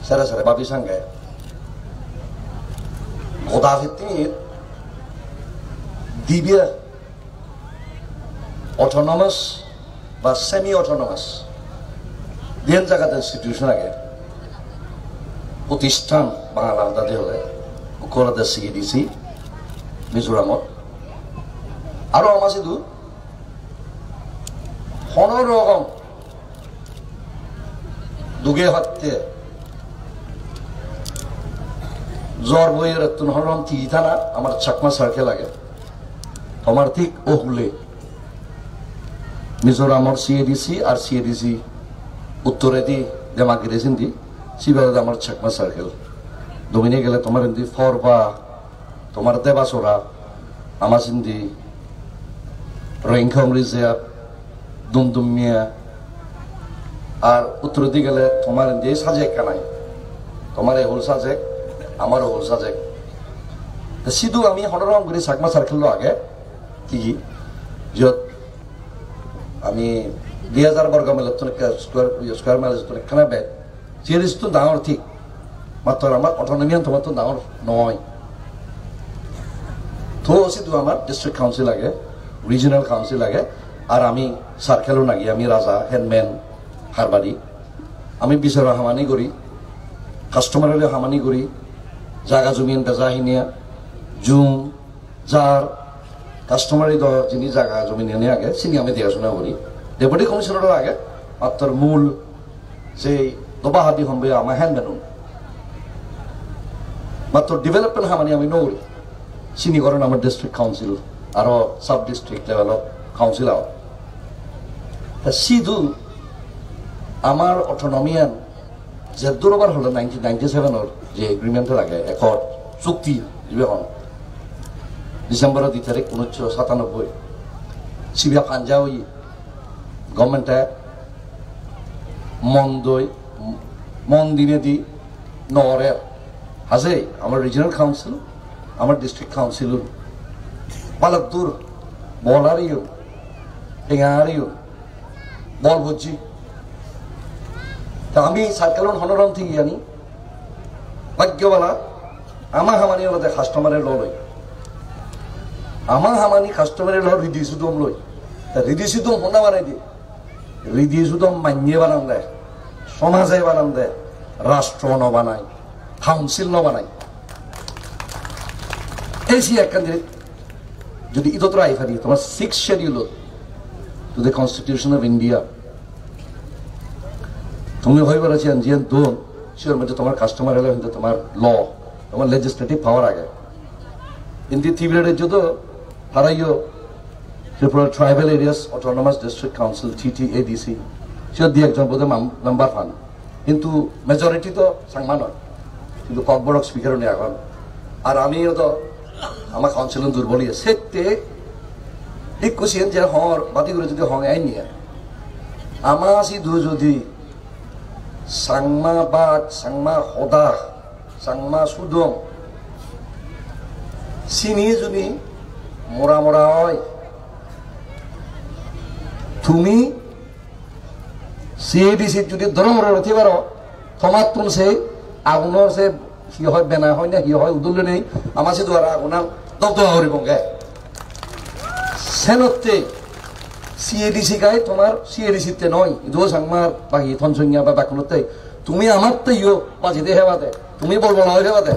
সেরে সেরে বাবি সঙ্গে গোদা ভিত্তির দিবে অটোনমাস বা সেমি অটোনমাস দেন জায়গাতে ইনস্টিটিউশন আগে প্রতিষ্ঠান বাংলা আলাদা হলে ওকলাতে সিএডিসি মিজোরামত আরো আমার শুধু 15 রকম দুগে হত্যে জ্বর বইয়ের হরম তিথা না আমার চাকমা সার্কে লাগে তোমার ঠিক ও হুলে মিজোরামর সিএডিসি আর সিএডিসি উত্তরে দি দেমাকে দিয়েছেন দি সিবাদে আমার চাকমা সার্কেল দমিনে গেলে তোমার হিন্দি ফরবা তোমার দেবাসরা আমার হিন্দি রেংখং রিজার্ভ দুমদুমিয়া আর উত্তর দিকে গেলে তোমার হিন্দি সাজেক কানাই তোমার হোল সাজেক আমারও হোল সাজেক সিধু আমি হনরম করে চাকমা সার্কেল আগে কি যত আমি 2000 বর্গ মাইল স্কোয়ার মাইল খানা বে সিরিজ তো ডাঙর ঠিক মাত্র আমার অটোনমিয়ান তোমার তো ডাঙর নয় তো সিধু আমার ডিস্ট্রিক্ট কাউন্সিল আগে রিজনাল কাউন্সিল আগে আর আমি সার্কেলও নাগি আমি রাজা হেডম্যান হারবাড়ি আমি বিচার হামানি করি কাস্টমারের হামানি করি জায়গা জমিন বেজাহিনিয়া জুম যার কাস্টমারি যিনি জায়গা জমি নিয়ে আগে চিনি আমি দেখাশোনা করি ডেপুটি কমিশনারের আগে মাত্র মূল সেই দবাহাদি সম্বে আমার হ্যান্ডম্যান মাত্র ডেভেলপমেন্ট হামানি আমি নকরি চিনি করেন আমার ডিস্ট্রিক্ট কাউন্সিল আরো সাব ডিস্ট্রিক্ট লেভেলত কাউন্সিল সিধু আমার অটোনমিয়ান যে দুবার হলো 1997 যে এগ্রিমেন্টের আগে একর চুক্তি এখন ডিসেম্বরের 2 তারিখ 1997 সিবিয়া পাঞ্জা হই গভর্নমেন্টে মন দিনে দি নরে আছে আমার রিজনাল কাউন্সিল আমার ডিস্ট্রিক্ট কাউন্সিল বালক দূর বলারিও টেঙারিও বল বুঝছি তা আমি সার্কেল হনরম থেকে জানি ভাগ্যবালা আমার হামানি হলে কাস্টমারের লই আমার হামানি কাস্টমারের ল রিদি সুদম লই রিদি সুদম হোনা বানাই দিয়ে রিদি সুদম মানিয়ে বানান দেয় সমাজে বানান দেয় রাষ্ট্র ন বানায় কাউন্সিল ন বানায় এই সি এক যদি ইতর আইফারি তোমার 6th schedule to the constitution of India তুমি হয়ে বেড়াচ্ছেন যে দোন শিওর মধ্যে তোমার কাস্টমার হলে কিন্তু তোমার ল তোমার লেজিসলেটিভ পাওয়ার আগে কিন্তু ত্রিপুরার যত হারাইও Tripura tribal areas autonomous district council TTADC sure দিয়ে একজন বোধহয় মেম্বার পান কিন্তু মেজরিটি তো সাংমা নয় কিন্তু ককবরক স্পিকারও নেই এখন আর আমিও তো আমার কাউন্সিল দুর্বলই সেতে ঠিক কুছিয়েন যে হর বাতি করে যদি হং আইন নিয়ে আমার সিধু যদি সাংমা বাদ সাংমা হদা সাংমা সুদম চিনি যদি মরা মরা হয় তুমি সিএডিসি যদি ধরম রথি পারো তোমার তুমি সে আগুনের সে কি হয় বেনা হয় না কি হয় উদুল্লে নেই আমার সে দ্বারা আগুনার দবদবা করিব গে সেনতে সিএডিসি গায়ে তোমার সিএডিসিতে নয় ইদো সাংমার বাকি থনসংজ্ঞা বা বাকুনতে তুমি আমার তো ইয়ো মাঝিতে হেবাতে তুমি বলবো না হেবাতে